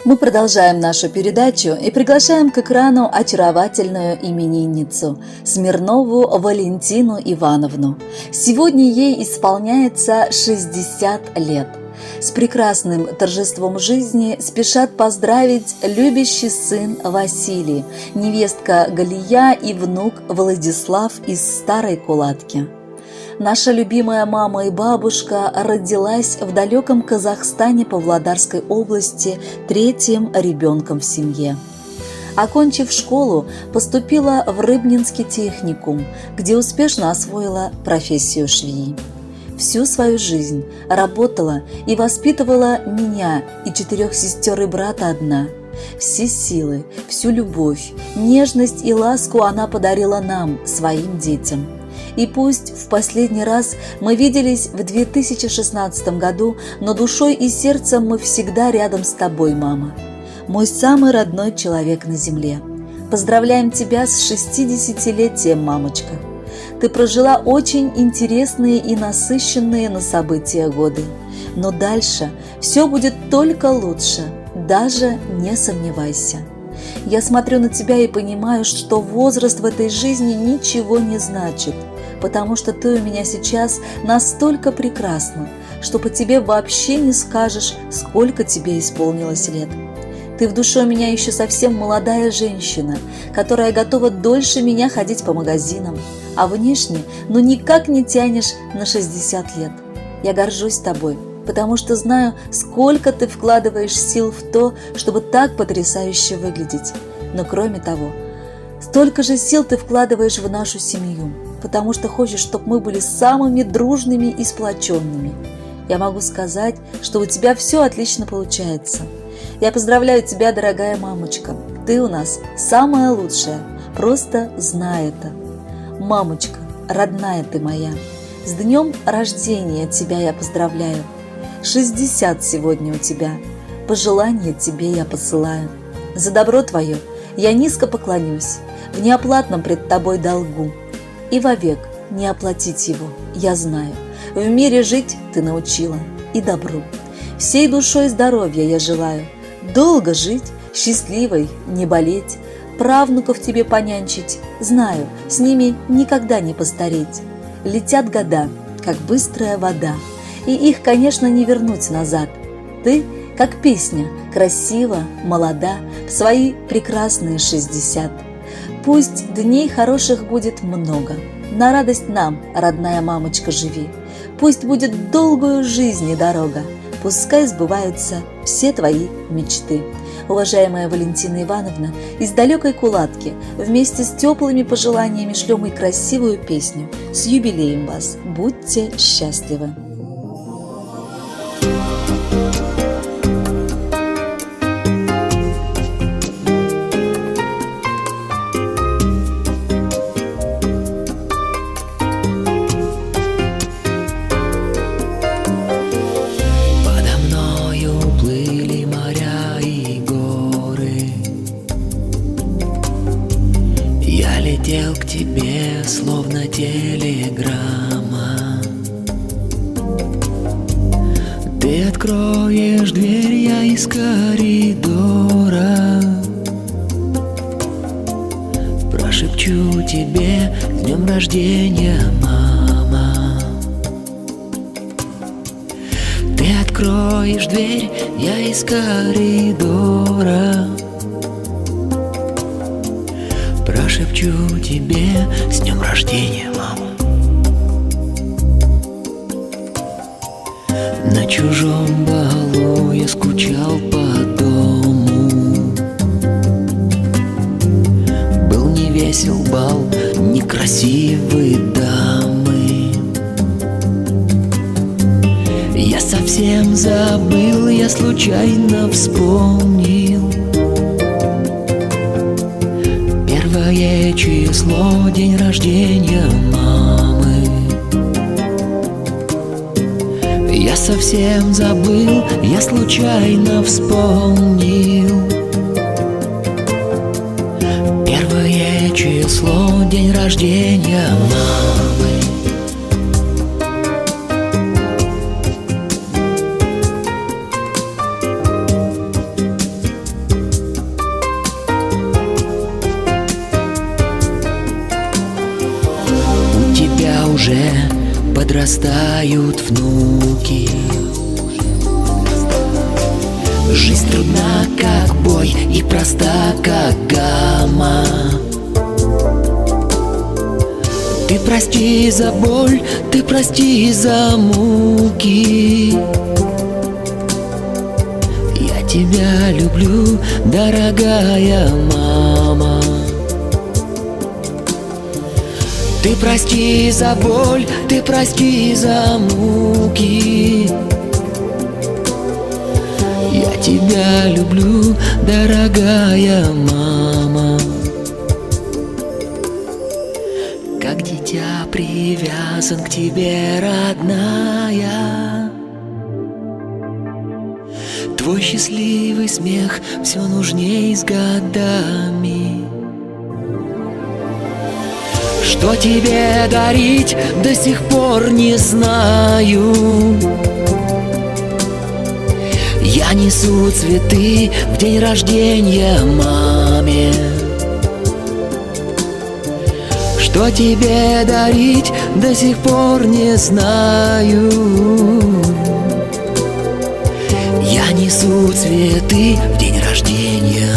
Мы продолжаем нашу передачу и приглашаем к экрану очаровательную именинницу Смирнову Валентину Ивановну. Сегодня ей исполняется 60 лет. С прекрасным торжеством жизни спешат поздравить любящий сын Василий, невестка Галия и внук Владислав из Старой Кулатки. Наша любимая мама и бабушка родилась в далеком Казахстане Павлодарской области третьим ребенком в семье. Окончив школу, поступила в Рыбнинский техникум, где успешно освоила профессию швеи. Всю свою жизнь работала и воспитывала меня и 4 сестер и брата одна. Все силы, всю любовь, нежность и ласку она подарила нам, своим детям. И пусть в последний раз мы виделись в 2016 году, но душой и сердцем мы всегда рядом с тобой, мама. Мой самый родной человек на земле. Поздравляем тебя с 60-летием, мамочка. Ты прожила очень интересные и насыщенные на события годы. Но дальше все будет только лучше, даже не сомневайся. Я смотрю на тебя и понимаю, что возраст в этой жизни ничего не значит, потому что ты у меня сейчас настолько прекрасна, что по тебе вообще не скажешь, сколько тебе исполнилось лет. Ты в душе у меня еще совсем молодая женщина, которая готова дольше меня ходить по магазинам, а внешне никак не тянешь на 60 лет. Я горжусь тобой, потому что знаю, сколько ты вкладываешь сил в то, чтобы так потрясающе выглядеть. Но кроме того, столько же сил ты вкладываешь в нашу семью, потому что хочешь, чтобы мы были самыми дружными и сплоченными. Я могу сказать, что у тебя все отлично получается. Я поздравляю тебя, дорогая мамочка. Ты у нас самая лучшая, просто знай это. Мамочка, родная ты моя, с днем рождения тебя я поздравляю. 60 сегодня у тебя, пожелания тебе я посылаю. За добро твое я низко поклонюсь, в неоплатном пред тобой долгу. И вовек не оплатить его, я знаю. В мире жить ты научила и добру. Всей душой здоровья я желаю. Долго жить, счастливой, не болеть, правнуков тебе понянчить. Знаю, с ними никогда не постареть. Летят года, как быстрая вода, и их, конечно, не вернуть назад. Ты, как песня, красива, молода, в свои прекрасные 60. Пусть дней хороших будет много, на радость нам, родная мамочка, живи. Пусть будет долгую жизнь и дорога, пускай сбываются все твои мечты. Уважаемая Валентина Ивановна, из далекой Кулатки вместе с теплыми пожеланиями шлем и красивую песню. С юбилеем вас! Будьте счастливы! Летел к тебе, словно телеграмма. Ты откроешь дверь, я из коридора прошепчу тебе: с днем рождения, мама. Ты откроешь дверь, я из коридора прошепчу тебе: с днем рождения, мама. На чужом балу я скучал по дому. Был не весел бал, некрасивые дамы. Я совсем забыл, я случайно вспомнил. Первое число, день рождения мамы. Я совсем забыл, я случайно вспомнил. Первое число, день рождения мамы. тебя уже подрастают внуки. Жизнь трудна, как бой, и проста, как гамма. Ты прости за боль, ты прости за муки. Я тебя люблю, дорогая мама. Ты прости за боль, ты прости за муки. Я тебя люблю, дорогая мама. Как дитя привязан к тебе, родная. Твой счастливый смех все нужней с годами. Что тебе дарить, до сих пор не знаю. Я несу цветы в день рождения маме. Что тебе дарить, до сих пор не знаю. Я несу цветы в день рождения